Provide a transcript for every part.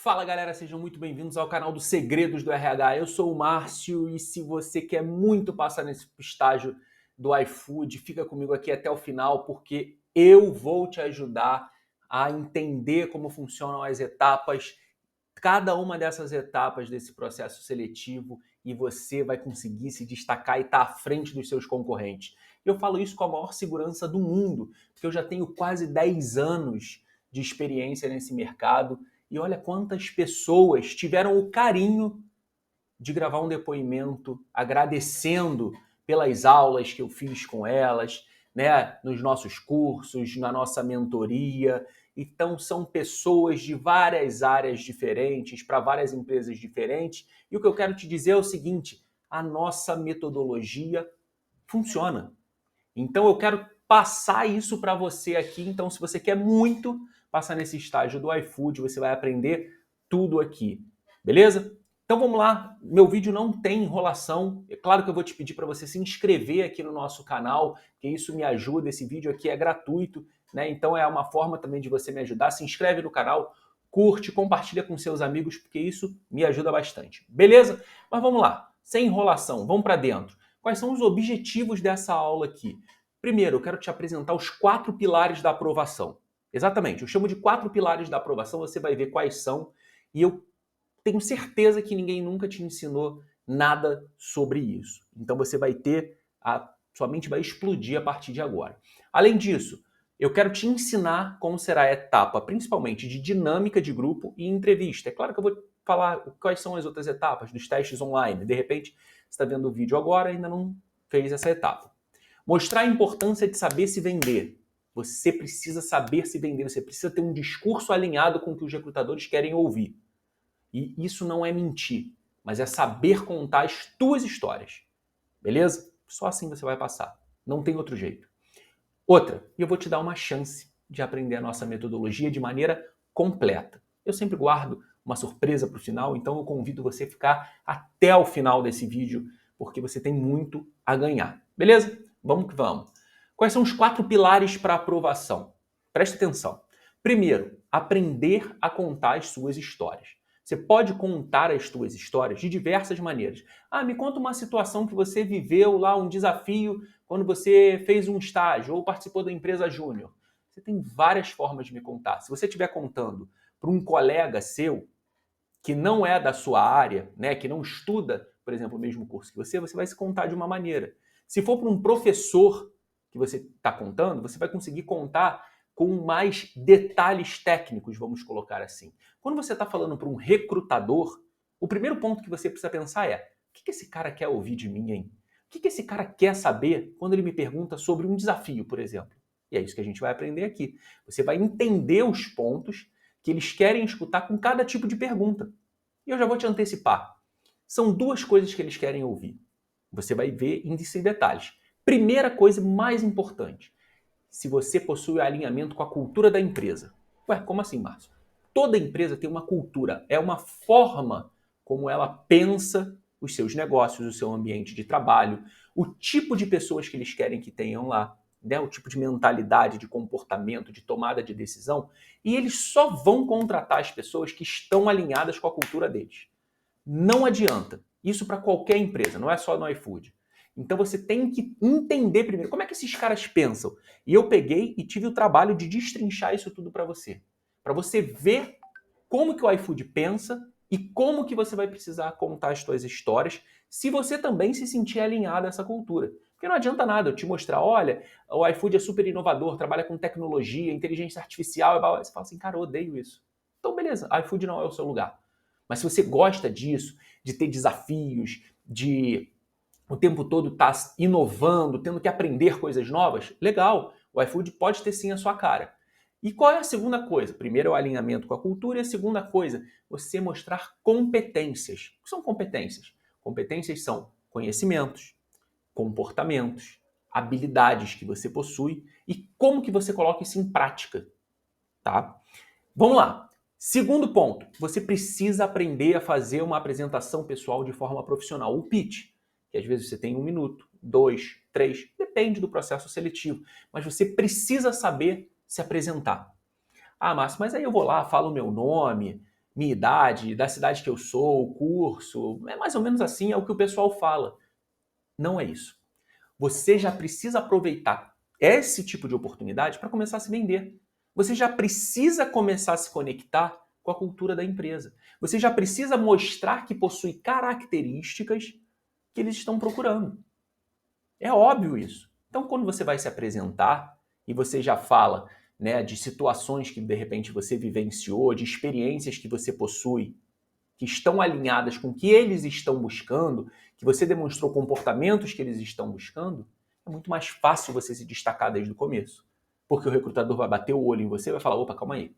Fala galera, sejam muito bem-vindos ao canal dos Segredos do RH. Eu sou o Márcio e se você quer muito passar nesse estágio do iFood, fica comigo aqui até o final porque eu vou te ajudar a entender como funcionam as etapas, cada uma dessas etapas desse processo seletivo e você vai conseguir se destacar e estar à frente dos seus concorrentes. Eu falo isso com a maior segurança do mundo, porque eu já tenho quase 10 anos de experiência nesse mercado. E olha quantas pessoas tiveram o carinho de gravar um depoimento agradecendo pelas aulas que eu fiz com elas, né, nos nossos cursos, na nossa mentoria. Então são pessoas de várias áreas diferentes, para várias empresas diferentes. E o que eu quero te dizer é o seguinte: a nossa metodologia funciona. Então eu quero passar isso para você aqui. Então, se você quer muito passar nesse estágio do iFood, você vai aprender tudo aqui. Beleza? Então vamos lá. Meu vídeo não tem enrolação. É claro que eu vou te pedir para você se inscrever aqui no nosso canal, porque isso me ajuda. Esse vídeo aqui é gratuito, né? Então é uma forma também de você me ajudar. Se inscreve no canal, curte, compartilha com seus amigos, porque isso me ajuda bastante. Beleza? Mas vamos lá. Sem enrolação, vamos para dentro. Quais são os objetivos dessa aula aqui? Primeiro, eu quero te apresentar os 4 pilares da aprovação. Exatamente, eu chamo de 4 pilares da aprovação, você vai ver quais são, e eu tenho certeza que ninguém nunca te ensinou nada sobre isso. Então você vai ter, sua mente vai explodir a partir de agora. Além disso, eu quero te ensinar como será a etapa, principalmente de dinâmica de grupo e entrevista. É claro que eu vou falar quais são as outras etapas dos testes online. De repente, você está vendo o vídeo agora e ainda não fez essa etapa. Mostrar a importância de saber se vender. Você precisa saber se vender, você precisa ter um discurso alinhado com o que os recrutadores querem ouvir. E isso não é mentir, mas é saber contar as tuas histórias. Beleza? Só assim você vai passar. Não tem outro jeito. Outra, e eu vou te dar uma chance de aprender a nossa metodologia de maneira completa. Eu sempre guardo uma surpresa para o final, então eu convido você a ficar até o final desse vídeo, porque você tem muito a ganhar. Beleza? Vamos que vamos. Quais são os 4 pilares para aprovação? Preste atenção. Primeiro, aprender a contar as suas histórias. Você pode contar as suas histórias de diversas maneiras. Me conta uma situação que você viveu lá, um desafio quando você fez um estágio ou participou da empresa júnior. Você tem várias formas de me contar. Se você estiver contando para um colega seu que não é da sua área, né, que não estuda, por exemplo, o mesmo curso que você vai se contar de uma maneira. Se for para um professor que você está contando, você vai conseguir contar com mais detalhes técnicos, vamos colocar assim. Quando você está falando para um recrutador, o primeiro ponto que você precisa pensar é: o que esse cara quer ouvir de mim, hein? O que esse cara quer saber quando ele me pergunta sobre um desafio, por exemplo? E é isso que a gente vai aprender aqui. Você vai entender os pontos que eles querem escutar com cada tipo de pergunta. E eu já vou te antecipar. São 2 coisas que eles querem ouvir. Você vai ver índice e detalhes. Primeira coisa mais importante: se você possui alinhamento com a cultura da empresa. Ué, como assim, Márcio? Toda empresa tem uma cultura, é uma forma como ela pensa os seus negócios, o seu ambiente de trabalho, o tipo de pessoas que eles querem que tenham lá, né? O tipo de mentalidade, de comportamento, de tomada de decisão. E eles só vão contratar as pessoas que estão alinhadas com a cultura deles. Não adianta. Isso para qualquer empresa, não é só no iFood. Então você tem que entender primeiro como é que esses caras pensam. E eu peguei e tive o trabalho de destrinchar isso tudo para você ver como que o iFood pensa e como que você vai precisar contar as suas histórias se você também se sentir alinhado a essa cultura. Porque não adianta nada eu te mostrar, olha, o iFood é super inovador, trabalha com tecnologia, inteligência artificial, e você fala assim, cara, eu odeio isso. Então beleza, iFood não é o seu lugar. Mas se você gosta disso, de ter desafios, de o tempo todo estar inovando, tendo que aprender coisas novas, legal, o iFood pode ter sim a sua cara. E qual é a segunda coisa? Primeiro é o alinhamento com a cultura e a segunda coisa, você mostrar competências. O que são competências? Competências são conhecimentos, comportamentos, habilidades que você possui e como que você coloca isso em prática, tá? Vamos lá. Segundo ponto, você precisa aprender a fazer uma apresentação pessoal de forma profissional. O pitch, que às vezes você tem 1 minuto, 2, 3, depende do processo seletivo. Mas você precisa saber se apresentar. Márcio, mas aí eu vou lá, falo o meu nome, minha idade, da cidade que eu sou, o curso, é mais ou menos assim, é o que o pessoal fala. Não é isso. Você já precisa aproveitar esse tipo de oportunidade para começar a se vender. Você já precisa começar a se conectar com a cultura da empresa. Você já precisa mostrar que possui características que eles estão procurando. É óbvio isso. Então, quando você vai se apresentar e você já fala, né, de situações que de repente você vivenciou, de experiências que você possui, que estão alinhadas com o que eles estão buscando, que você demonstrou comportamentos que eles estão buscando, é muito mais fácil você se destacar desde o começo. Porque o recrutador vai bater o olho em você e vai falar: opa, calma aí,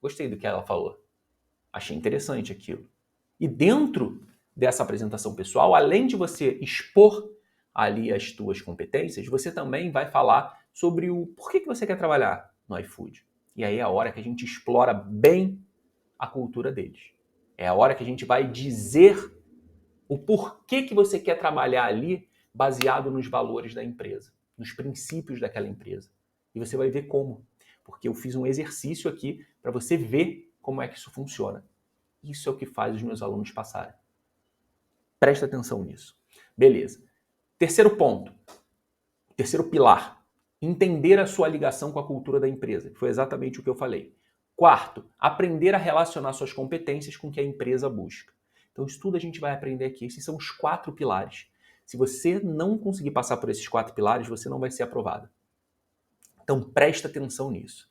gostei do que ela falou, achei interessante aquilo. E dentro dessa apresentação pessoal, além de você expor ali as tuas competências, você também vai falar sobre o porquê que você quer trabalhar no iFood. E aí é a hora que a gente explora bem a cultura deles. É a hora que a gente vai dizer o porquê que você quer trabalhar ali baseado nos valores da empresa, nos princípios daquela empresa. E você vai ver como. Porque eu fiz um exercício aqui para você ver como é que isso funciona. Isso é o que faz os meus alunos passarem. Presta atenção nisso. Beleza. Terceiro ponto. Terceiro pilar. Entender a sua ligação com a cultura da empresa. Foi exatamente o que eu falei. Quarto, aprender a relacionar suas competências com o que a empresa busca. Então, isso tudo a gente vai aprender aqui. Esses são os 4 pilares. Se você não conseguir passar por esses 4 pilares, você não vai ser aprovado. Então, presta atenção nisso.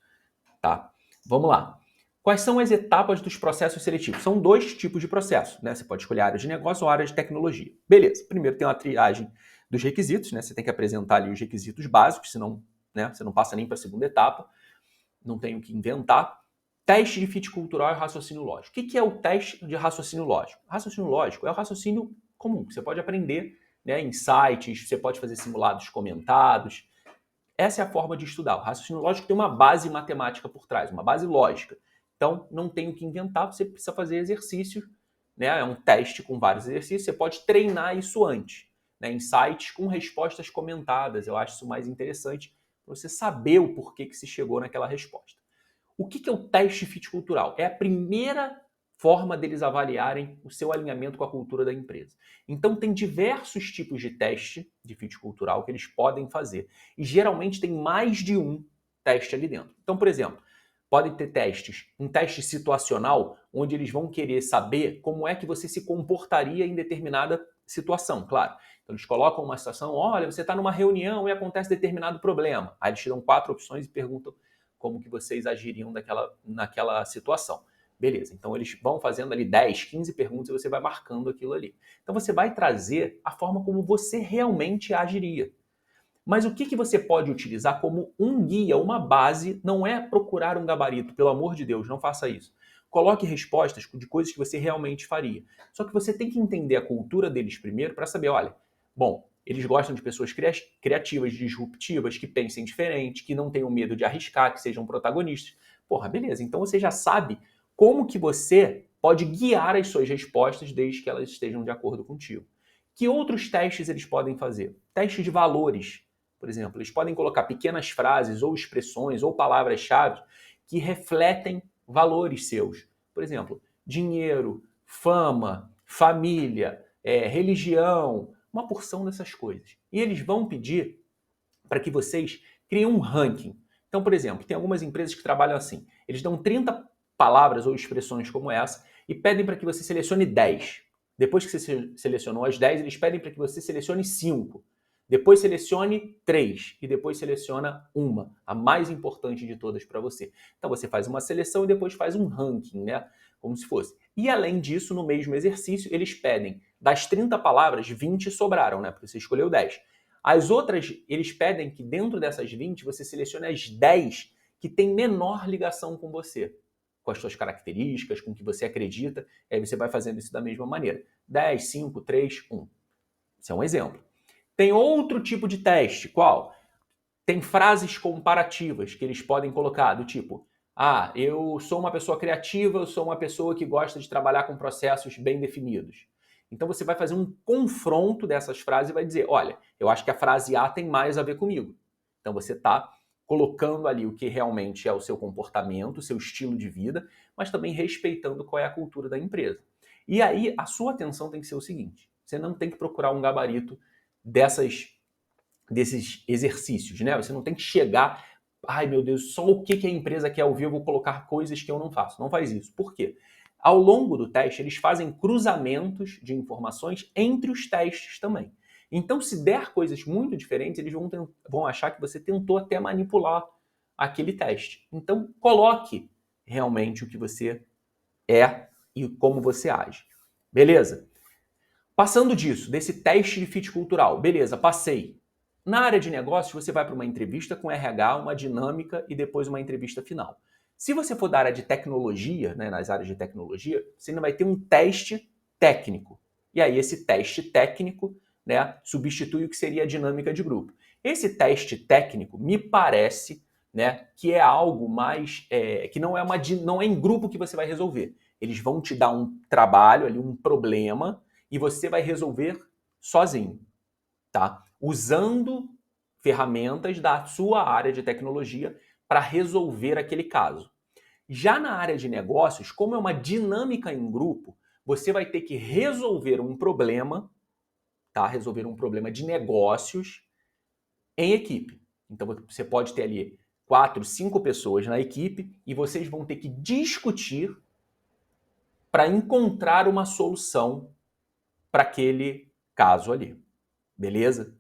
Tá? Vamos lá. Quais são as etapas dos processos seletivos? São 2 tipos de processo, né? Você pode escolher área de negócio ou área de tecnologia. Beleza. Primeiro tem uma triagem dos requisitos, né? Você tem que apresentar ali os requisitos básicos, senão, né, você não passa nem para a segunda etapa. Não tem o que inventar. Teste de fit cultural e raciocínio lógico. O que é o teste de raciocínio lógico? Raciocínio lógico é o raciocínio comum, que você pode aprender, né, em sites, você pode fazer simulados comentados. Essa é a forma de estudar. O raciocínio lógico tem uma base matemática por trás, uma base lógica. Então, não tem o que inventar, você precisa fazer exercícios, né? É um teste com vários exercícios, você pode treinar isso antes, né? Em sites com respostas comentadas. Eu acho isso mais interessante, para você saber o porquê que se chegou naquela resposta. O que é o teste fit cultural? É a primeira forma deles avaliarem o seu alinhamento com a cultura da empresa. Então, tem diversos tipos de teste de fit cultural que eles podem fazer. E geralmente tem mais de um teste ali dentro. Então, por exemplo, podem ter testes, um teste situacional, onde eles vão querer saber como é que você se comportaria em determinada situação, claro. Então, eles colocam uma situação, olha, você está numa reunião e acontece determinado problema. Aí eles te dão 4 opções e perguntam como que vocês agiriam naquela situação. Beleza, então eles vão fazendo ali 10, 15 perguntas e você vai marcando aquilo ali. Então você vai trazer a forma como você realmente agiria. Mas o que você pode utilizar como um guia, uma base, não é procurar um gabarito, pelo amor de Deus, não faça isso. Coloque respostas de coisas que você realmente faria. Só que você tem que entender a cultura deles primeiro para saber, olha, bom, eles gostam de pessoas criativas, disruptivas, que pensem diferente, que não tenham medo de arriscar, que sejam protagonistas. Porra, beleza. Então você já sabe como que você pode guiar as suas respostas desde que elas estejam de acordo contigo. Que outros testes eles podem fazer? Testes de valores. Por exemplo, eles podem colocar pequenas frases ou expressões ou palavras-chave que refletem valores seus. Por exemplo, dinheiro, fama, família, religião, uma porção dessas coisas. E eles vão pedir para que vocês criem um ranking. Então, por exemplo, tem algumas empresas que trabalham assim. Eles dão 30 palavras ou expressões como essa e pedem para que você selecione 10. Depois que você selecionou as 10, eles pedem para que você selecione 5. Depois selecione 3 e depois seleciona uma, a mais importante de todas para você. Então você faz uma seleção e depois faz um ranking, né? Como se fosse. E além disso, no mesmo exercício, eles pedem das 30 palavras, 20 sobraram, né? Porque você escolheu 10. As outras, eles pedem que dentro dessas 20 você selecione as 10 que têm menor ligação com você, com as suas características, com o que você acredita. Aí você vai fazendo isso da mesma maneira. 10, 5, 3, 1. Isso é um exemplo. Tem outro tipo de teste, qual? Tem frases comparativas que eles podem colocar, do tipo, eu sou uma pessoa criativa, eu sou uma pessoa que gosta de trabalhar com processos bem definidos. Então você vai fazer um confronto dessas frases e vai dizer, olha, eu acho que a frase A tem mais a ver comigo. Então você está colocando ali o que realmente é o seu comportamento, o seu estilo de vida, mas também respeitando qual é a cultura da empresa. E aí a sua atenção tem que ser o seguinte: você não tem que procurar um gabarito desses exercícios, né? Você não tem que chegar, ai meu Deus, só o que a empresa quer ouvir, eu vou colocar coisas que eu não faço. Não faz isso. Por quê? Ao longo do teste, eles fazem cruzamentos de informações entre os testes também. Então, se der coisas muito diferentes, eles vão achar que você tentou até manipular aquele teste. Então, coloque realmente o que você é e como você age. Beleza? Passando disso, desse teste de fit cultural, beleza, passei. Na área de negócios, você vai para uma entrevista com RH, uma dinâmica e depois uma entrevista final. Se você for da área de tecnologia, né, nas áreas de tecnologia, você ainda vai ter um teste técnico. E aí esse teste técnico, né, substitui o que seria a dinâmica de grupo. Esse teste técnico me parece, né, que é algo mais que não é em grupo que você vai resolver. Eles vão te dar um trabalho ali, um problema, e você vai resolver sozinho, tá? Usando ferramentas da sua área de tecnologia para resolver aquele caso. Já na área de negócios, como é uma dinâmica em grupo, você vai ter que resolver um problema, tá? Resolver um problema de negócios em equipe. Então você pode ter ali 4, 5 pessoas na equipe e vocês vão ter que discutir para encontrar uma solução para aquele caso ali. Beleza?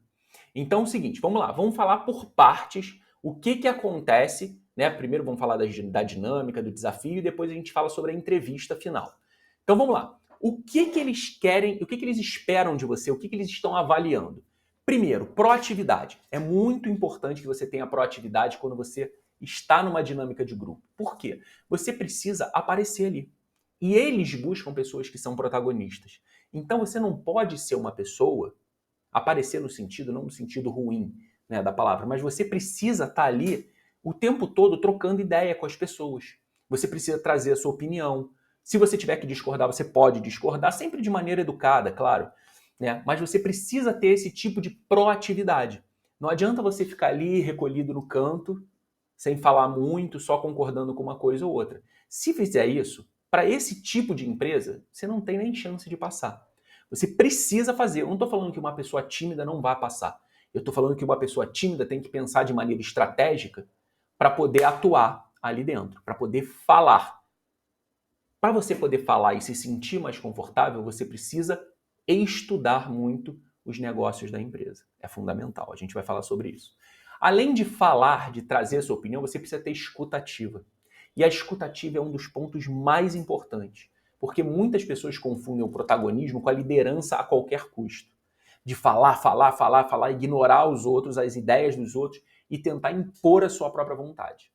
Então é o seguinte, vamos lá, vamos falar por partes o que acontece, né? Primeiro vamos falar da dinâmica, do desafio e depois a gente fala sobre a entrevista final. Então vamos lá. O que eles querem, o que eles esperam de você, o que eles estão avaliando? Primeiro, proatividade. É muito importante que você tenha proatividade quando você está numa dinâmica de grupo. Por quê? Você precisa aparecer ali. E eles buscam pessoas que são protagonistas. Então você não pode ser uma pessoa aparecer no sentido, não no sentido ruim, né, da palavra, mas você precisa estar ali o tempo todo trocando ideia com as pessoas. Você precisa trazer a sua opinião. Se você tiver que discordar, você pode discordar, sempre de maneira educada, claro, né? Mas você precisa ter esse tipo de proatividade. Não adianta você ficar ali recolhido no canto, sem falar muito, só concordando com uma coisa ou outra. Se fizer isso, para esse tipo de empresa, você não tem nem chance de passar. Você precisa fazer. Eu não estou falando que uma pessoa tímida não vai passar. Eu estou falando que uma pessoa tímida tem que pensar de maneira estratégica para poder atuar ali dentro, para poder falar. Para você poder falar e se sentir mais confortável, você precisa estudar muito os negócios da empresa. É fundamental. A gente vai falar sobre isso. Além de falar, de trazer a sua opinião, você precisa ter escutativa. E a escutativa é um dos pontos mais importantes, porque muitas pessoas confundem o protagonismo com a liderança a qualquer custo. De falar, falar, falar, falar, ignorar os outros, as ideias dos outros e tentar impor a sua própria vontade.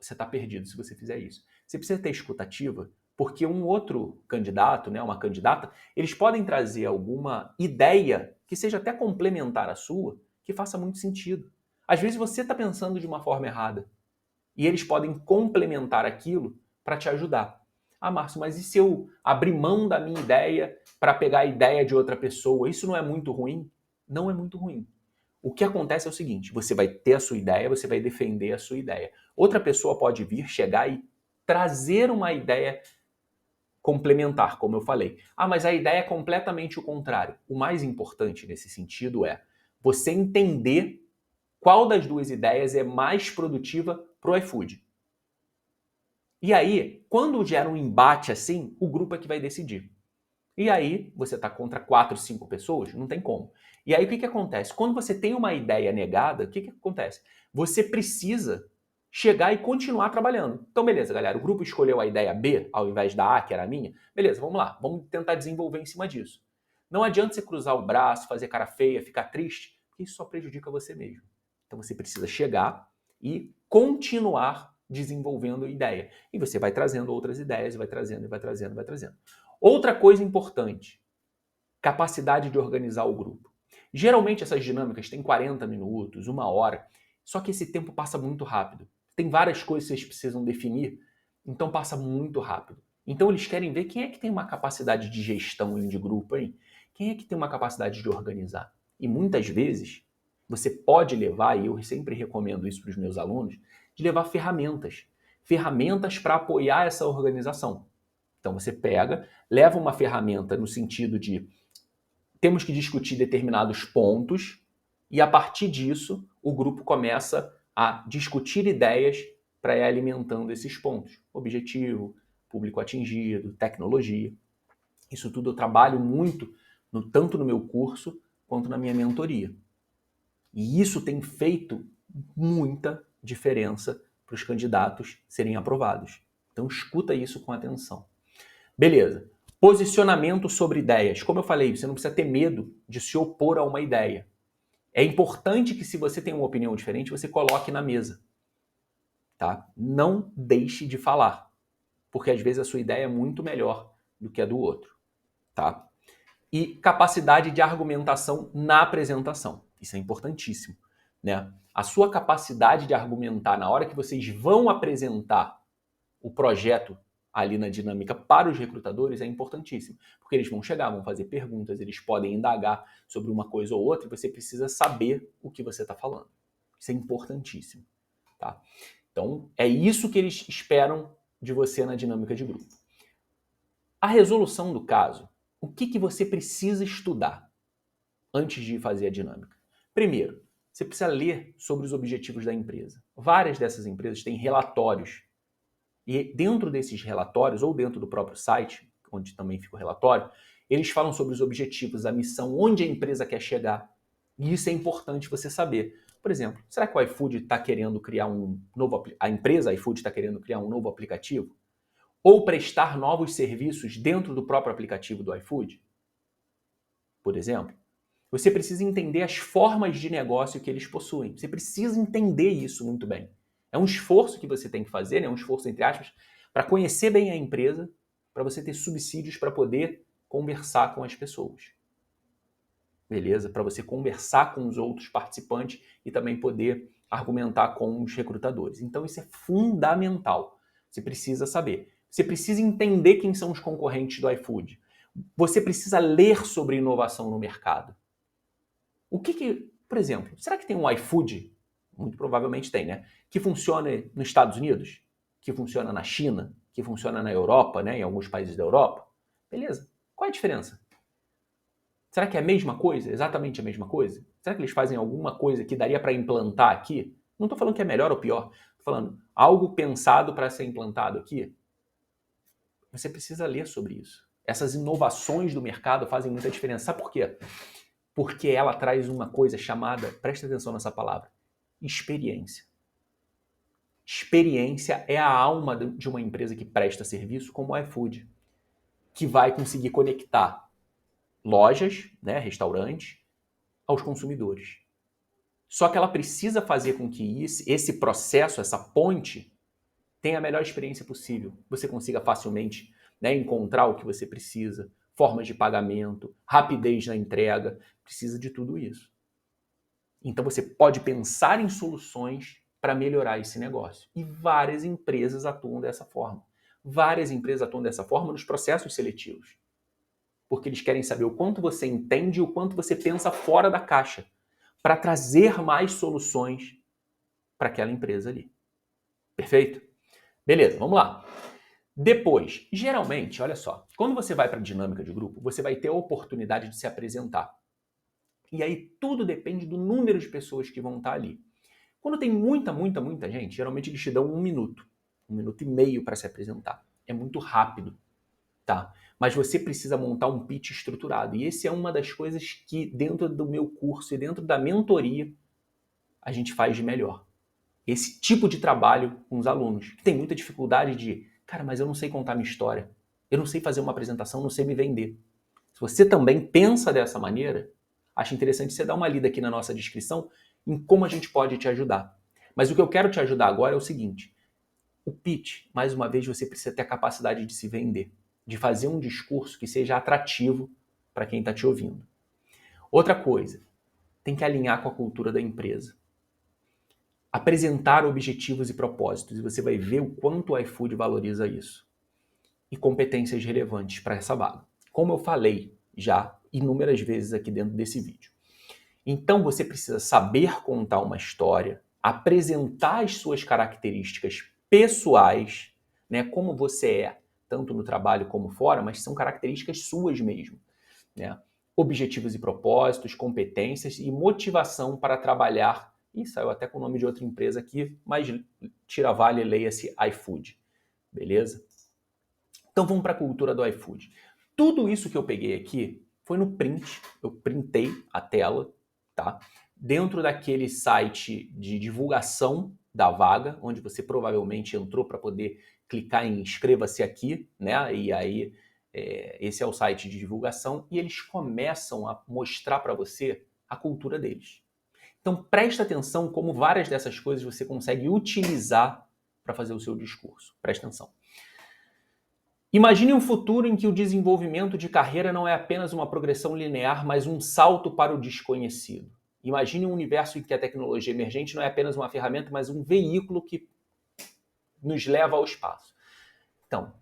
Você está perdido se você fizer isso. Você precisa ter escutativa, porque um outro candidato, né, uma candidata, eles podem trazer alguma ideia que seja até complementar à sua, que faça muito sentido. Às vezes você está pensando de uma forma errada e eles podem complementar aquilo para te ajudar. Ah, Márcio, mas e se eu abrir mão da minha ideia para pegar a ideia de outra pessoa? Isso não é muito ruim? Não é muito ruim. O que acontece é o seguinte: você vai ter a sua ideia, você vai defender a sua ideia. Outra pessoa pode vir, chegar e trazer uma ideia complementar, como eu falei. Ah, mas a ideia é completamente o contrário. O mais importante nesse sentido é você entender qual das duas ideias é mais produtiva para o iFood. E aí, quando gera um embate assim, o grupo é que vai decidir. E aí, você está contra 4, 5 pessoas? Não tem como. E aí, o que acontece? Quando você tem uma ideia negada, o que acontece? Você precisa chegar e continuar trabalhando. Então, beleza, galera, o grupo escolheu a ideia B ao invés da A, que era a minha. Beleza, vamos lá, vamos tentar desenvolver em cima disso. Não adianta você cruzar o braço, fazer cara feia, ficar triste, porque isso só prejudica você mesmo. Então, você precisa chegar e continuar desenvolvendo ideia. E você vai trazendo outras ideias, vai trazendo, vai trazendo, vai trazendo. Outra coisa importante, capacidade de organizar o grupo. Geralmente essas dinâmicas têm 40 minutos, 1 hora, só que esse tempo passa muito rápido. Tem várias coisas que vocês precisam definir, então passa muito rápido. Então eles querem ver quem é que tem uma capacidade de gestão de grupo aí, quem é que tem uma capacidade de organizar. E muitas vezes você pode levar, e eu sempre recomendo isso para os meus alunos, de levar ferramentas. Ferramentas para apoiar essa organização. Então você pega, leva uma ferramenta no sentido de temos que discutir determinados pontos e a partir disso o grupo começa a discutir ideias para ir alimentando esses pontos. Objetivo, público atingido, tecnologia. Isso tudo eu trabalho muito, tanto no meu curso quanto na minha mentoria. E isso tem feito muita diferença para os candidatos serem aprovados. Então escuta isso com atenção. Beleza. Posicionamento sobre ideias. Como eu falei, você não precisa ter medo de se opor a uma ideia. É importante que se você tem uma opinião diferente, você coloque na mesa. Tá? Não deixe de falar, porque às vezes a sua ideia é muito melhor do que a do outro. Tá? E capacidade de argumentação na apresentação. Isso é importantíssimo. Né? A sua capacidade de argumentar na hora que vocês vão apresentar o projeto ali na dinâmica para os recrutadores é importantíssimo, porque eles vão chegar, vão fazer perguntas, eles podem indagar sobre uma coisa ou outra e você precisa saber o que você está falando. Isso é importantíssimo. Tá? Então, é isso que eles esperam de você na dinâmica de grupo. A resolução do caso, o que você precisa estudar antes de fazer a dinâmica? Primeiro, você precisa ler sobre os objetivos da empresa. Várias dessas empresas têm relatórios. E dentro desses relatórios, ou dentro do próprio site, onde também fica o relatório, eles falam sobre os objetivos, a missão, onde a empresa quer chegar. E isso é importante você saber. Por exemplo, será que o iFood está querendo criar um novo... A empresa iFood está querendo criar um novo aplicativo? Ou prestar novos serviços dentro do próprio aplicativo do iFood? Por exemplo, você precisa entender as formas de negócio que eles possuem. Você precisa entender isso muito bem. É um esforço que você tem que fazer, né? Um esforço entre aspas, para conhecer bem a empresa, para você ter subsídios para poder conversar com as pessoas. Beleza? Para você conversar com os outros participantes e também poder argumentar com os recrutadores. Então isso é fundamental. Você precisa saber. Você precisa entender quem são os concorrentes do iFood. Você precisa ler sobre inovação no mercado. Por exemplo, será que tem um iFood? Muito provavelmente tem, né? Que funciona nos Estados Unidos, que funciona na China, que funciona na Europa, né? Em alguns países da Europa. Beleza. Qual é a diferença? Será que é a mesma coisa? Exatamente a mesma coisa? Será que eles fazem alguma coisa que daria para implantar aqui? Não estou falando que é melhor ou pior. Estou falando algo pensado para ser implantado aqui. Você precisa ler sobre isso. Essas inovações do mercado fazem muita diferença. Sabe por quê? Porque ela traz uma coisa chamada, presta atenção nessa palavra, experiência. Experiência é a alma de uma empresa que presta serviço como o iFood, que vai conseguir conectar lojas, né, restaurantes, aos consumidores. Só que ela precisa fazer com que esse processo, essa ponte, tenha a melhor experiência possível. Você consiga facilmente, né, encontrar o que você precisa, formas de pagamento, rapidez na entrega, precisa de tudo isso. Então você pode pensar em soluções para melhorar esse negócio. E várias empresas atuam dessa forma. Várias empresas atuam dessa forma nos processos seletivos. Porque eles querem saber o quanto você entende e o quanto você pensa fora da caixa para trazer mais soluções para aquela empresa ali. Perfeito? Beleza, vamos lá. Depois, geralmente, olha só, quando você vai para a dinâmica de grupo, você vai ter a oportunidade de se apresentar. E aí tudo depende do número de pessoas que vão estar ali. Quando tem muita gente, geralmente eles te dão 1 minuto e meio para se apresentar. É muito rápido, tá? Mas você precisa montar um pitch estruturado. E esse é uma das coisas que dentro do meu curso e dentro da mentoria a gente faz de melhor. Esse tipo de trabalho com os alunos, que tem muita dificuldade de, cara, mas eu não sei contar minha história, eu não sei fazer uma apresentação, não sei me vender. Se você também pensa dessa maneira, acho interessante você dar uma lida aqui na nossa descrição em como a gente pode te ajudar. Mas o que eu quero te ajudar agora é o seguinte, o pitch, mais uma vez, você precisa ter a capacidade de se vender, de fazer um discurso que seja atrativo para quem está te ouvindo. Outra coisa, tem que alinhar com a cultura da empresa. Apresentar objetivos e propósitos, e você vai ver o quanto o iFood valoriza isso. E competências relevantes para essa vaga. Como eu falei já inúmeras vezes aqui dentro desse vídeo. Então você precisa saber contar uma história, apresentar as suas características pessoais, né, como você é, tanto no trabalho como fora, mas são características suas mesmo, né? Objetivos e propósitos, competências e motivação para trabalhar. Ih, saiu até com o nome de outra empresa aqui, mas tira vale, leia-se iFood, beleza? Então vamos para a cultura do iFood. Tudo isso que eu peguei aqui foi no print, eu printei a tela, tá? Dentro daquele site de divulgação da vaga, onde você provavelmente entrou para poder clicar em inscreva-se aqui, né? E aí esse é o site de divulgação e eles começam a mostrar para você a cultura deles. Então presta atenção como várias dessas coisas você consegue utilizar para fazer o seu discurso. Presta atenção. Imagine um futuro em que o desenvolvimento de carreira não é apenas uma progressão linear, mas um salto para o desconhecido. Imagine um universo em que a tecnologia emergente não é apenas uma ferramenta, mas um veículo que nos leva ao espaço. Então,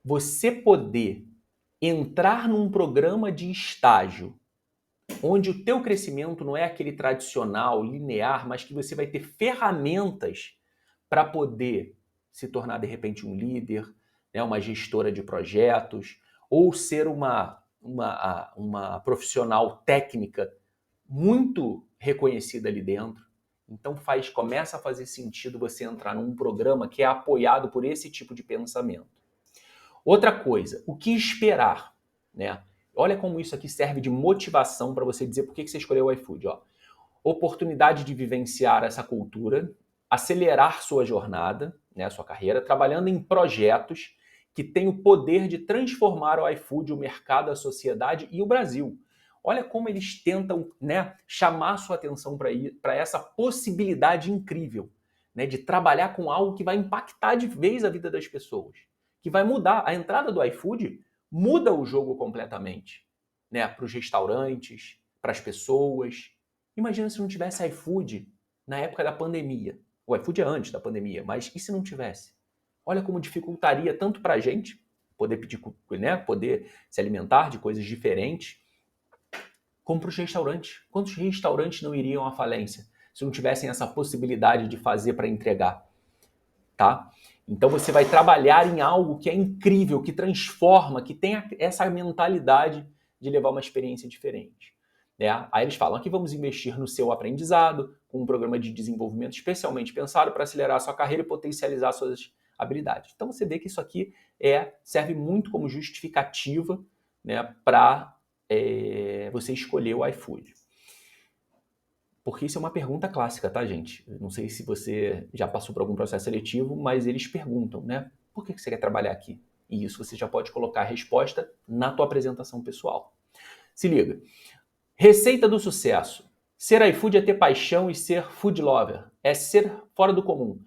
você poder entrar num programa de estágio onde o teu crescimento não é aquele tradicional, linear, mas que você vai ter ferramentas para poder se tornar, de repente, um líder, né, uma gestora de projetos, ou ser uma profissional técnica muito reconhecida ali dentro. Então começa a fazer sentido você entrar num programa que é apoiado por esse tipo de pensamento. Outra coisa, o que esperar, né? Olha como isso aqui serve de motivação para você dizer por que você escolheu o iFood. Ó. Oportunidade de vivenciar essa cultura, acelerar sua jornada, né, sua carreira, trabalhando em projetos que têm o poder de transformar o iFood, o mercado, a sociedade e o Brasil. Olha como eles tentam, né, chamar sua atenção para essa possibilidade incrível, né, de trabalhar com algo que vai impactar de vez a vida das pessoas, que vai mudar. A entrada do iFood muda o jogo completamente, né, para os restaurantes, para as pessoas. Imagina se não tivesse iFood na época da pandemia. O iFood é antes da pandemia, mas e se não tivesse? Olha como dificultaria tanto para a gente poder pedir, né, poder se alimentar de coisas diferentes, como para os restaurantes. Quantos restaurantes não iriam à falência se não tivessem essa possibilidade de fazer para entregar, tá? Então você vai trabalhar em algo que é incrível, que transforma, que tem essa mentalidade de levar uma experiência diferente. Né? Aí eles falam que vamos investir no seu aprendizado, com um programa de desenvolvimento especialmente pensado para acelerar a sua carreira e potencializar suas habilidades. Então você vê que isso aqui serve muito como justificativa, né, para você escolher o iFood. Porque isso é uma pergunta clássica, tá, gente? Não sei se você já passou por algum processo seletivo, mas eles perguntam, né? Por que você quer trabalhar aqui? E isso você já pode colocar a resposta na tua apresentação pessoal. Se liga. Receita do sucesso. Ser iFood é ter paixão e ser food lover. É ser fora do comum.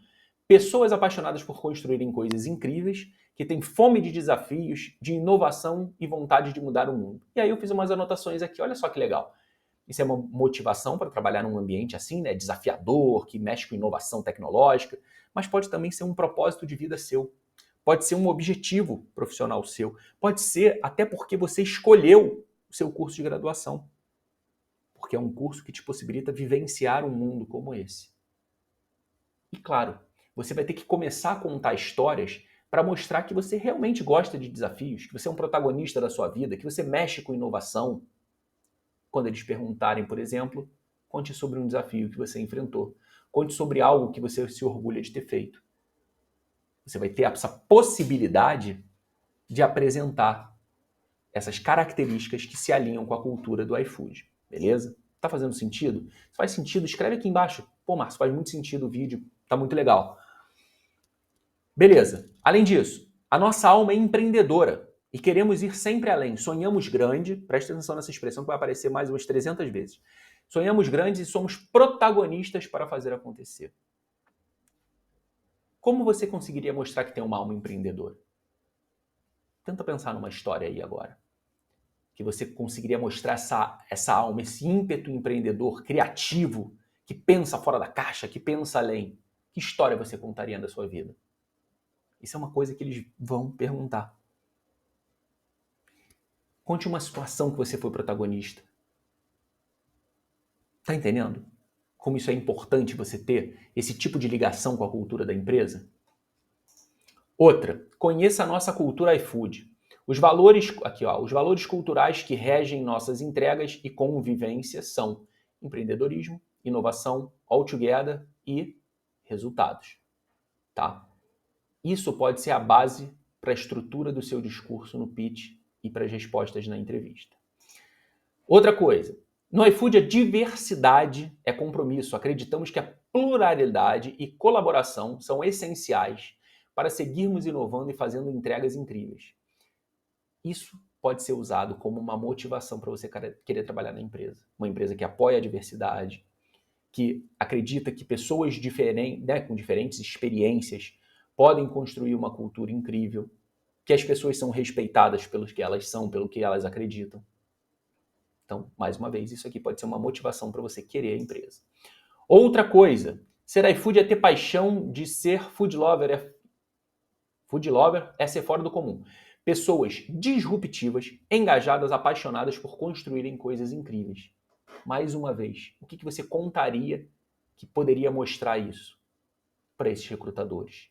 Pessoas apaixonadas por construírem coisas incríveis, que têm fome de desafios, de inovação e vontade de mudar o mundo. E aí eu fiz umas anotações aqui, olha só que legal. Isso é uma motivação para trabalhar num ambiente assim, né, desafiador, que mexe com inovação tecnológica, mas pode também ser um propósito de vida seu. Pode ser um objetivo profissional seu. Pode ser até porque você escolheu o seu curso de graduação. Porque é um curso que te possibilita vivenciar um mundo como esse. E claro, você vai ter que começar a contar histórias para mostrar que você realmente gosta de desafios, que você é um protagonista da sua vida, que você mexe com inovação. Quando eles perguntarem, por exemplo, conte sobre um desafio que você enfrentou. Conte sobre algo que você se orgulha de ter feito. Você vai ter essa possibilidade de apresentar essas características que se alinham com a cultura do iFood. Beleza? Tá fazendo sentido? Se faz sentido, escreve aqui embaixo. Pô, Márcio, faz muito sentido o vídeo. Tá muito legal. Beleza. Além disso, a nossa alma é empreendedora e queremos ir sempre além. Sonhamos grande, presta atenção nessa expressão que vai aparecer mais umas 300 vezes. Sonhamos grandes e somos protagonistas para fazer acontecer. Como você conseguiria mostrar que tem uma alma empreendedora? Tenta pensar numa história aí agora. Que você conseguiria mostrar essa alma, esse ímpeto empreendedor, criativo, que pensa fora da caixa, que pensa além. Que história você contaria da sua vida? Isso é uma coisa que eles vão perguntar. Conte uma situação que você foi protagonista. Tá entendendo? Como isso é importante você ter esse tipo de ligação com a cultura da empresa? Outra, conheça a nossa cultura iFood. Os valores, aqui ó, os valores culturais que regem nossas entregas e convivência são empreendedorismo, inovação, all together e resultados, tá? Isso pode ser a base para a estrutura do seu discurso no pitch e para as respostas na entrevista. Outra coisa, no iFood a diversidade é compromisso. Acreditamos que a pluralidade e colaboração são essenciais para seguirmos inovando e fazendo entregas incríveis. Isso pode ser usado como uma motivação para você querer trabalhar na empresa. Uma empresa que apoia a diversidade, que acredita que pessoas diferentes, né, com diferentes experiências podem construir uma cultura incrível, que as pessoas são respeitadas pelo que elas são, pelo que elas acreditam. Então, mais uma vez, isso aqui pode ser uma motivação para você querer a empresa. Outra coisa, ser iFood é ter paixão de ser food lover. Food lover é ser fora do comum. Pessoas disruptivas, engajadas, apaixonadas por construírem coisas incríveis. Mais uma vez, o que você contaria que poderia mostrar isso para esses recrutadores?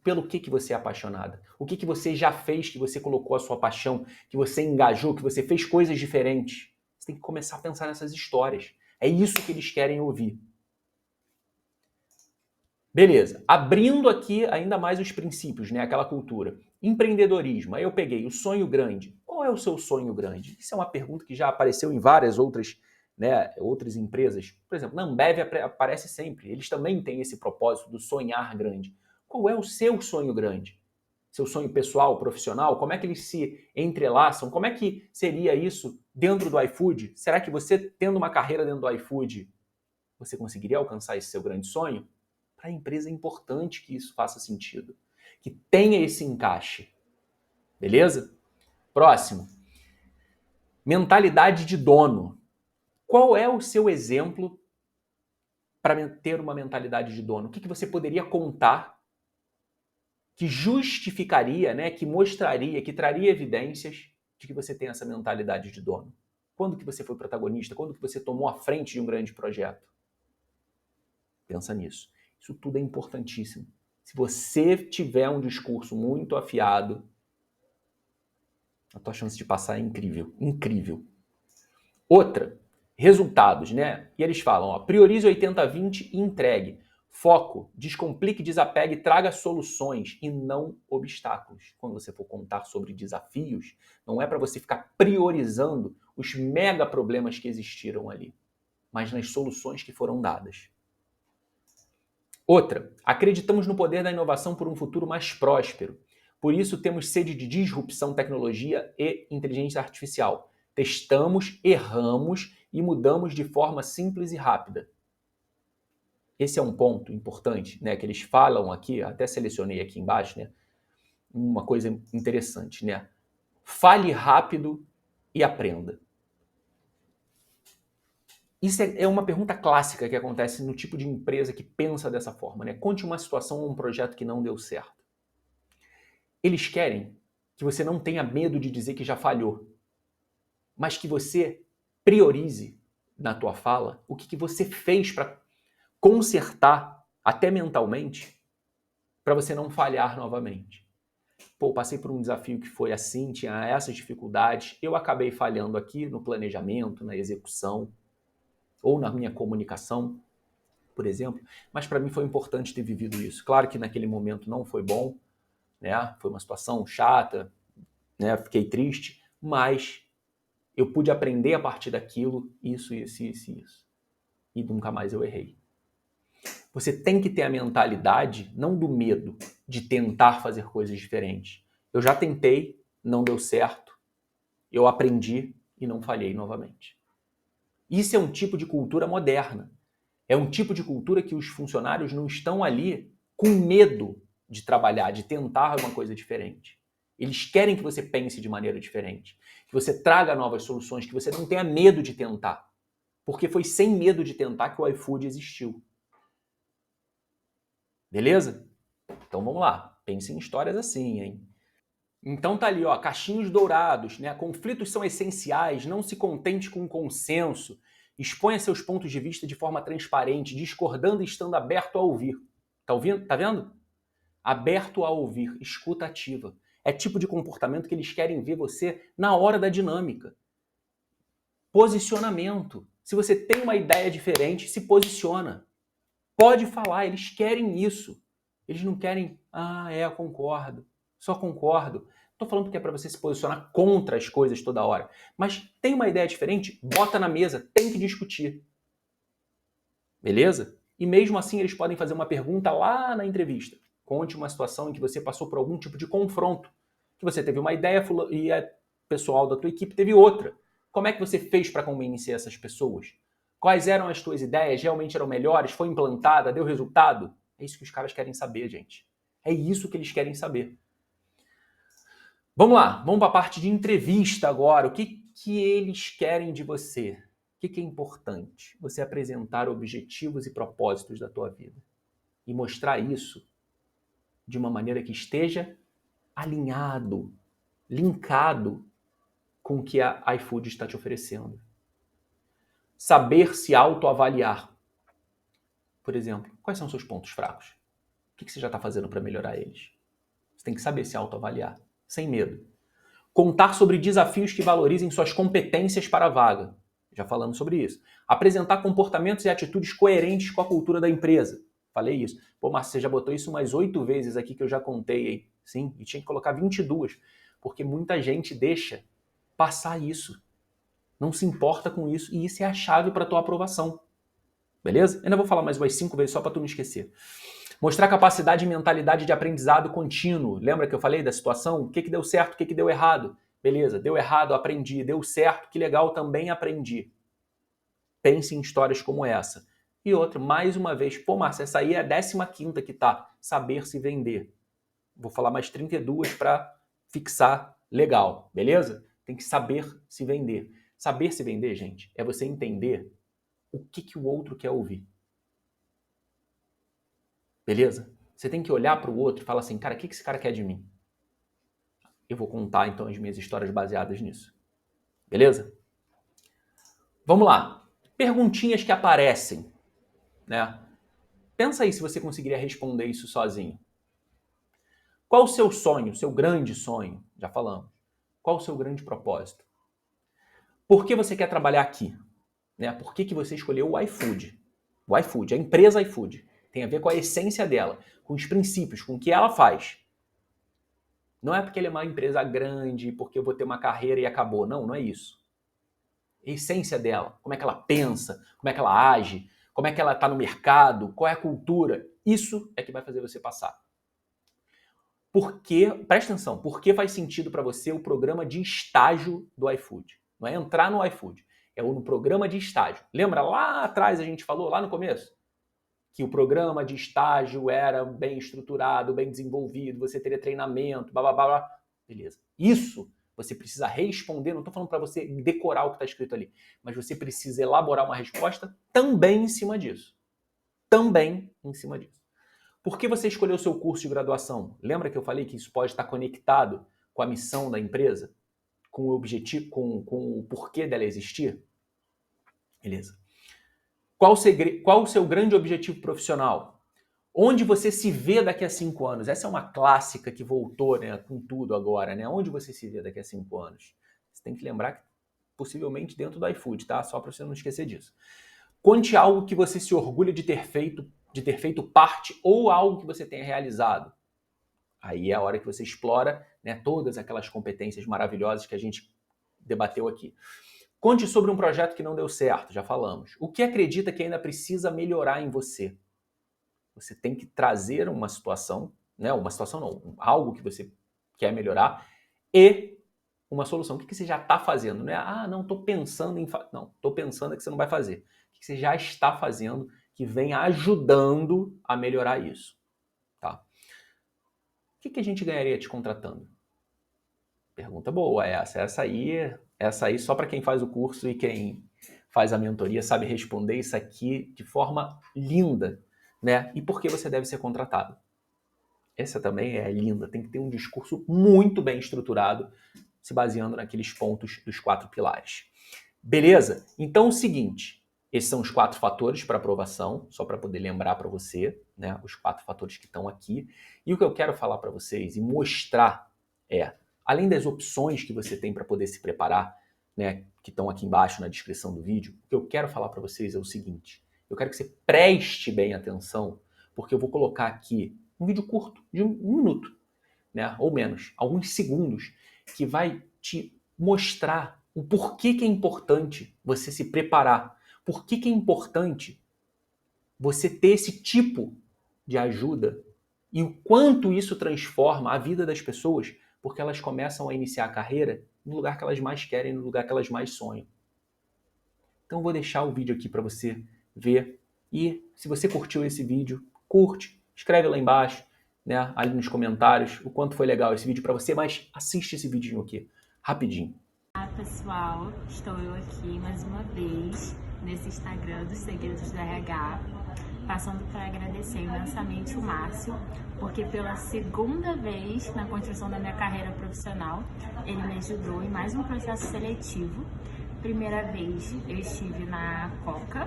Pelo que você é apaixonada? O que você já fez, que você colocou a sua paixão, que você engajou, que você fez coisas diferentes? Você tem que começar a pensar nessas histórias. É isso que eles querem ouvir. Beleza, abrindo aqui ainda mais os princípios, né? Aquela cultura. Empreendedorismo, aí eu peguei o sonho grande. Qual é o seu sonho grande? Isso é uma pergunta que já apareceu em várias outras, né, outras empresas. Por exemplo, na Ambev aparece sempre. Eles também têm esse propósito do sonhar grande. Qual é o seu sonho grande? Seu sonho pessoal, profissional? Como é que eles se entrelaçam? Como é que seria isso dentro do iFood? Será que você, tendo uma carreira dentro do iFood, você conseguiria alcançar esse seu grande sonho? Para a empresa é importante que isso faça sentido, que tenha esse encaixe. Beleza? Próximo. Mentalidade de dono. Qual é o seu exemplo para ter uma mentalidade de dono? O que você poderia contar que justificaria, né, que mostraria, que traria evidências de que você tem essa mentalidade de dono? Quando que você foi protagonista? Quando que você tomou a frente de um grande projeto? Pensa nisso. Isso tudo é importantíssimo. Se você tiver um discurso muito afiado, a tua chance de passar é incrível, incrível. Outra, resultados, né? E eles falam, ó, priorize 80-20 e entregue. Foco, descomplique, desapegue, traga soluções e não obstáculos. Quando você for contar sobre desafios, não é para você ficar priorizando os mega problemas que existiram ali, mas nas soluções que foram dadas. Outra, acreditamos no poder da inovação por um futuro mais próspero. Por isso, temos sede de disrupção, tecnologia e inteligência artificial. Testamos, erramos e mudamos de forma simples e rápida. Esse é um ponto importante, né, que eles falam aqui, até selecionei aqui embaixo, né, uma coisa interessante, né? Fale rápido e aprenda. Isso é uma pergunta clássica que acontece no tipo de empresa que pensa dessa forma, né? Conte uma situação ou um projeto que não deu certo. Eles querem que você não tenha medo de dizer que já falhou, mas que você priorize na tua fala o que você fez para consertar, até mentalmente, para você não falhar novamente. Pô, passei por um desafio que foi assim, tinha essas dificuldades, eu acabei falhando aqui no planejamento, na execução, ou na minha comunicação, por exemplo, mas para mim foi importante ter vivido isso. Claro que naquele momento não foi bom, né? Foi uma situação chata, né? Fiquei triste, mas eu pude aprender a partir daquilo, isso. E nunca mais eu errei. Você tem que ter a mentalidade, não do medo, de tentar fazer coisas diferentes. Eu já tentei, não deu certo, eu aprendi e não falhei novamente. Isso é um tipo de cultura moderna. É um tipo de cultura que os funcionários não estão ali com medo de trabalhar, de tentar uma coisa diferente. Eles querem que você pense de maneira diferente, que você traga novas soluções, que você não tenha medo de tentar. Porque foi sem medo de tentar que o iFood existiu. Beleza? Então vamos lá. Pense em histórias assim, hein? Então tá ali, ó, cachinhos dourados, né? Conflitos são essenciais, não se contente com consenso. Exponha seus pontos de vista de forma transparente, discordando e estando aberto a ouvir. Tá ouvindo? Tá vendo? Aberto a ouvir, escuta ativa. É tipo de comportamento que eles querem ver você na hora da dinâmica. Posicionamento. Se você tem uma ideia diferente, se posiciona. Pode falar, eles querem isso. Eles não querem, eu concordo, só concordo. Estou falando porque é para você se posicionar contra as coisas toda hora. Mas tem uma ideia diferente? Bota na mesa, tem que discutir. Beleza? E mesmo assim eles podem fazer uma pergunta lá na entrevista. Conte uma situação em que você passou por algum tipo de confronto. Que você teve uma ideia e o pessoal da tua equipe teve outra. Como é que você fez para convencer essas pessoas? Quais eram as tuas ideias? Realmente eram melhores? Foi implantada? Deu resultado? É isso que os caras querem saber, gente. É isso que eles querem saber. Vamos lá, vamos para a parte de entrevista agora. O que eles querem de você? O que é importante? Você apresentar objetivos e propósitos da tua vida. E mostrar isso de uma maneira que esteja alinhado, linkado com o que a iFood está te oferecendo. Saber se autoavaliar. Por exemplo, quais são os seus pontos fracos? O que você já está fazendo para melhorar eles? Você tem que saber se autoavaliar, sem medo. Contar sobre desafios que valorizem suas competências para a vaga. Já falamos sobre isso. Apresentar comportamentos e atitudes coerentes com a cultura da empresa. Falei isso. Pô, Márcio, você já botou isso umas 8 vezes aqui que eu já contei, hein? Sim, e tinha que colocar 22, porque muita gente deixa passar isso. Não se importa com isso, e isso é a chave para a tua aprovação. Beleza? Ainda vou falar mais umas 5 vezes só para tu não esquecer. Mostrar capacidade e mentalidade de aprendizado contínuo. Lembra que eu falei da situação? O que deu certo, o que deu errado? Beleza, deu errado, aprendi. Deu certo, que legal, também aprendi. Pense em histórias como essa. E outra, mais uma vez, pô, Márcio, essa aí é a 15ª que tá. Saber se vender. Vou falar mais 32 para fixar legal, beleza? Tem que saber se vender. Saber se vender, gente, é você entender o que o outro quer ouvir. Beleza? Você tem que olhar para o outro e falar assim, cara, o que esse cara quer de mim? Eu vou contar, então, as minhas histórias baseadas nisso. Beleza? Vamos lá. Perguntinhas que aparecem, né? Pensa aí se você conseguiria responder isso sozinho. Qual o seu sonho, seu grande sonho? Já falamos. Qual o seu grande propósito? Por que você quer trabalhar aqui? Né? Por que você escolheu o iFood? O iFood, a empresa iFood. Tem a ver com a essência dela, com os princípios, com o que ela faz. Não é porque ele é uma empresa grande, porque eu vou ter uma carreira e acabou. Não, não é isso. A essência dela, como é que ela pensa, como é que ela age, como é que ela está no mercado, qual é a cultura. Isso é que vai fazer você passar. Presta atenção, por que faz sentido para você o programa de estágio do iFood? Não é entrar no iFood, é no programa de estágio. Lembra lá atrás a gente falou, lá no começo? Que o programa de estágio era bem estruturado, bem desenvolvido, você teria treinamento, blá, blá, blá, blá. Beleza. Isso você precisa responder, não estou falando para você decorar o que está escrito ali, mas você precisa elaborar uma resposta também em cima disso. Também em cima disso. Por que você escolheu o seu curso de graduação? Lembra que eu falei que isso pode estar conectado com a missão da empresa? Com o objetivo, com o porquê dela existir? Beleza. Qual o seu grande objetivo profissional? Onde você se vê daqui a 5 anos? Essa é uma clássica que voltou, né, com tudo agora, né? Onde você se vê daqui a 5 anos? Você tem que lembrar que possivelmente dentro do iFood, tá? Só para você não esquecer disso. Conte algo que você se orgulha de ter feito parte ou algo que você tenha realizado. Aí é a hora que você explora, né, todas aquelas competências maravilhosas que a gente debateu aqui. Conte sobre um projeto que não deu certo, já falamos. O que acredita que ainda precisa melhorar em você? Você tem que trazer uma situação, né? Uma situação não, algo que você quer melhorar e uma solução. O que você já está fazendo? Não é, não, estou pensando em... Não, estou pensando que você não vai fazer. O que você já está fazendo que vem ajudando a melhorar isso? Tá? O que a gente ganharia te contratando? Pergunta boa essa. Essa aí só para quem faz o curso e quem faz a mentoria sabe responder isso aqui de forma linda, né? E por que você deve ser contratado? Essa também é linda, tem que ter um discurso muito bem estruturado, se baseando naqueles pontos dos 4 pilares. Beleza? Então, é o seguinte, Esses são os 4 fatores para aprovação, só para poder lembrar para você, né? Os 4 fatores que estão aqui. E o que eu quero falar para vocês e mostrar além das opções que você tem para poder se preparar, né, que estão aqui embaixo na descrição do vídeo, o que eu quero falar para vocês é o seguinte: eu quero que você preste bem atenção, porque eu vou colocar aqui um vídeo curto, de 1 minuto, né, ou menos, alguns segundos, que vai te mostrar o porquê que é importante você se preparar, por que é importante você ter esse tipo de ajuda e o quanto isso transforma a vida das pessoas, porque elas começam a iniciar a carreira no lugar que elas mais querem, no lugar que elas mais sonham. Então eu vou deixar o vídeo aqui para você ver e se você curtiu esse vídeo, curte, escreve lá embaixo, né, ali nos comentários o quanto foi legal esse vídeo para você, mas assiste esse vídeo aqui, rapidinho. Olá pessoal, estou eu aqui mais uma vez nesse Instagram dos Segredos do RH, passando para agradecer imensamente o Márcio, porque pela segunda vez na construção da minha carreira profissional, ele me ajudou em mais um processo seletivo. Primeira vez eu estive na Coca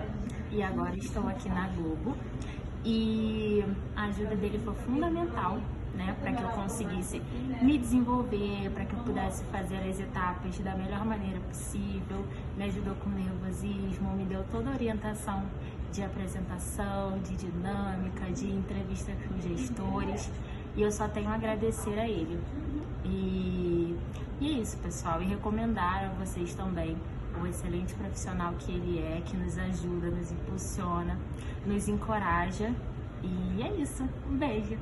e agora estou aqui na Globo, e a ajuda dele foi fundamental, né, para que eu conseguisse me desenvolver, para que eu pudesse fazer as etapas da melhor maneira possível. Me ajudou com nervosismo, me deu toda a orientação de apresentação, de dinâmica, de entrevista com gestores, e eu só tenho a agradecer a ele. E é isso, pessoal, e recomendar a vocês também o excelente profissional que ele é, que nos ajuda, nos impulsiona, nos encoraja. E é isso, um beijo!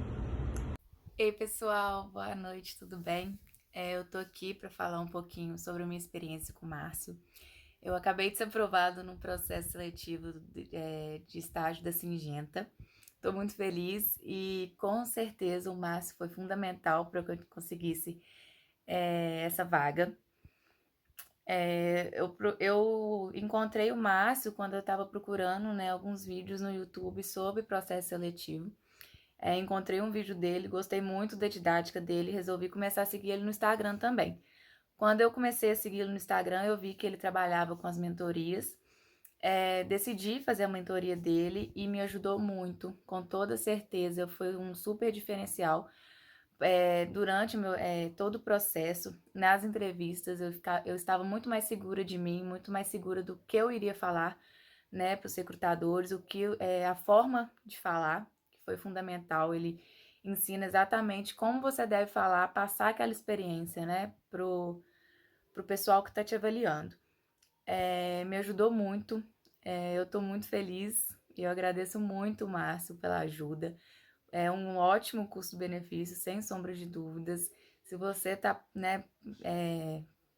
Ei pessoal, boa noite, tudo bem? Eu tô aqui para falar um pouquinho sobre a minha experiência com o Márcio. Eu acabei de ser aprovado no processo seletivo de estágio da Singenta. Tô muito feliz e com certeza o Márcio foi fundamental para que eu conseguisse essa vaga. Eu encontrei o Márcio quando eu estava procurando, né, alguns vídeos no YouTube sobre processo seletivo. Encontrei um vídeo dele, gostei muito da didática dele, resolvi começar a seguir ele no Instagram também. Quando eu comecei a segui-lo no Instagram, eu vi que ele trabalhava com as mentorias. Decidi fazer a mentoria dele e me ajudou muito, com toda certeza. Foi um super diferencial. Durante todo o processo, nas entrevistas, eu estava muito mais segura de mim, muito mais segura do que eu iria falar, né, para os recrutadores, a forma de falar, que foi fundamental. Ele ensina exatamente como você deve falar, passar aquela experiência, né, pro pessoal que está te avaliando. Me ajudou muito, eu estou muito feliz e eu agradeço muito, Márcio, pela ajuda. É um ótimo custo-benefício, sem sombra de dúvidas. Se você está, né,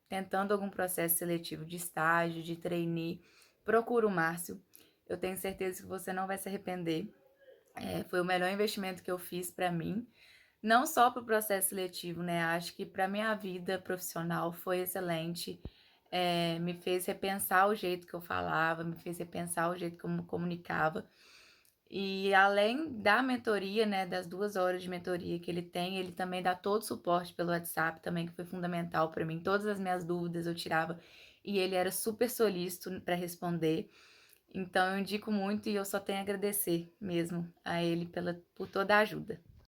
tentando algum processo seletivo de estágio, de trainee, procura o Márcio. Eu tenho certeza que você não vai se arrepender. Foi o melhor investimento que eu fiz para mim, não só para o processo seletivo, né? Acho que para minha vida profissional foi excelente. Me fez repensar o jeito que eu falava, me fez repensar o jeito que eu me comunicava. E além da mentoria, né, das 2 horas de mentoria que ele tem, ele também dá todo o suporte pelo WhatsApp também, que foi fundamental para mim. Todas as minhas dúvidas eu tirava e ele era super solícito para responder. Então eu indico muito e eu só tenho a agradecer mesmo a ele por toda a ajuda.